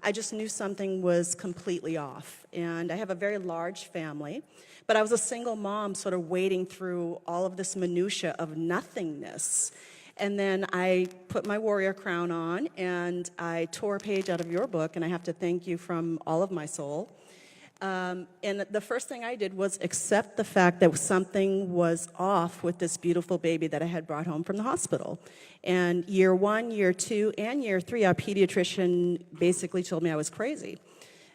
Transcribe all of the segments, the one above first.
I just knew something was completely off. And I have a very large family, but I was a single mom sort of wading through all of this minutia of nothingness. And then I put my warrior crown on, and I tore a page out of your book, and I have to thank you from all of my soul. And the first thing I did was accept the fact that something was off with this beautiful baby that I had brought home from the hospital. And year 1, year 2, and year 3, our pediatrician basically told me I was crazy.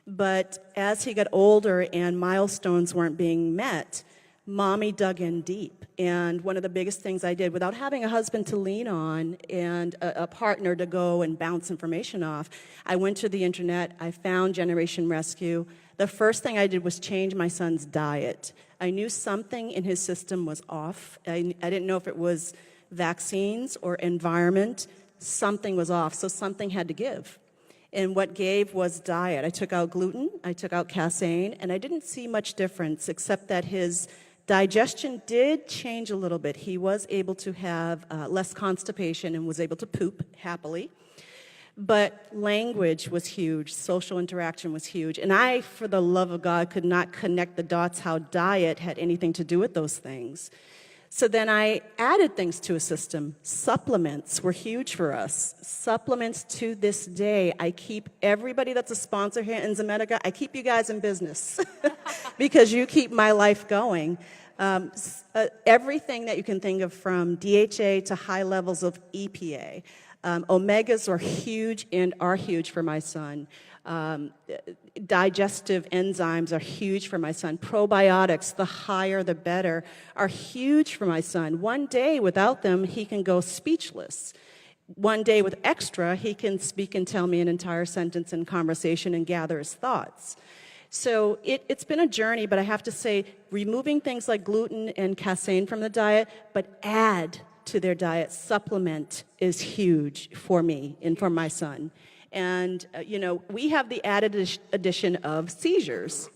But as he got older and milestones weren't being met, Mommy dug in deep. And one of the biggest things I did, without having a husband to lean on and a partner to go and bounce information off, I went to the internet, I found Generation Rescue. The first thing I did was change my son's diet. I knew something in his system was off. I didn't know if it was vaccines or environment. Something was off, so something had to give. And what gave was diet. I took out gluten, I took out casein, and I didn't see much difference except that his digestion did change a little bit. He was able to have less constipation and was able to poop happily. But language was huge, social interaction was huge. And I, for the love of God, could not connect the dots how diet had anything to do with those things. So then I added things to a system. Supplements were huge for us. Supplements to this day. I keep everybody that's a sponsor here in Enzymedica, I keep you guys in business because you keep my life going. Everything that you can think of, from DHA to high levels of EPA. Omegas are huge and are huge for my son. Digestive enzymes are huge for my son. Probiotics, the higher the better, are huge for my son. One day without them, he can go speechless. One day with extra, he can speak and tell me an entire sentence in conversation and gather his thoughts. So it's been a journey, but I have to say, removing things like gluten and casein from the diet, but add to their diet, supplement, is huge for me and for my son. And, we have the added addition of seizures.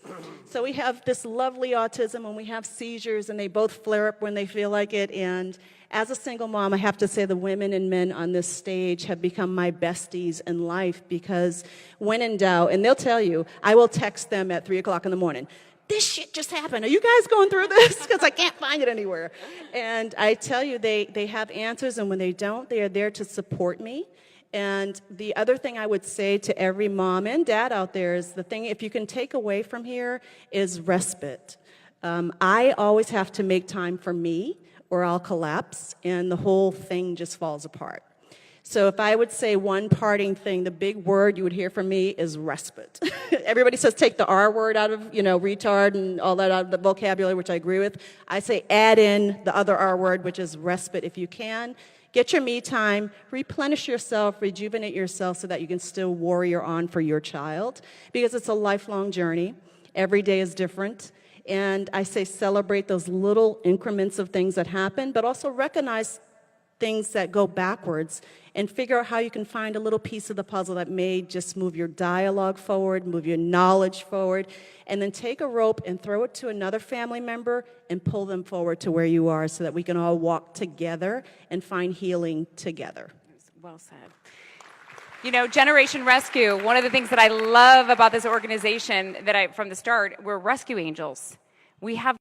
So we have this lovely autism, and we have seizures, and they both flare up when they feel like it. And as a single mom, I have to say the women and men on this stage have become my besties in life, because when in doubt, and they'll tell you, I will text them at 3 o'clock in the morning. This shit just happened. Are you guys going through this? Because I can't find it anywhere. And I tell you, they have answers, and when they don't, they are there to support me. And the other thing I would say to every mom and dad out there is, the thing, if you can take away from here, is respite. I always have to make time for me, or I'll collapse, and the whole thing just falls apart. So if I would say one parting thing, the big word you would hear from me is respite. Everybody says take the R word out of, retard and all that out of the vocabulary, which I agree with. I say add in the other R word, which is respite if you can. Get your me time, replenish yourself, rejuvenate yourself so that you can still warrior on for your child, because it's a lifelong journey. Every day is different. And I say celebrate those little increments of things that happen, but also recognize things that go backwards and figure out how you can find a little piece of the puzzle that may just move your dialogue forward, move your knowledge forward, and then take a rope and throw it to another family member and pull them forward to where you are, so that we can all walk together and find healing together. Well said. Generation Rescue, one of the things that I love about this organization, from the start, we're rescue angels. We have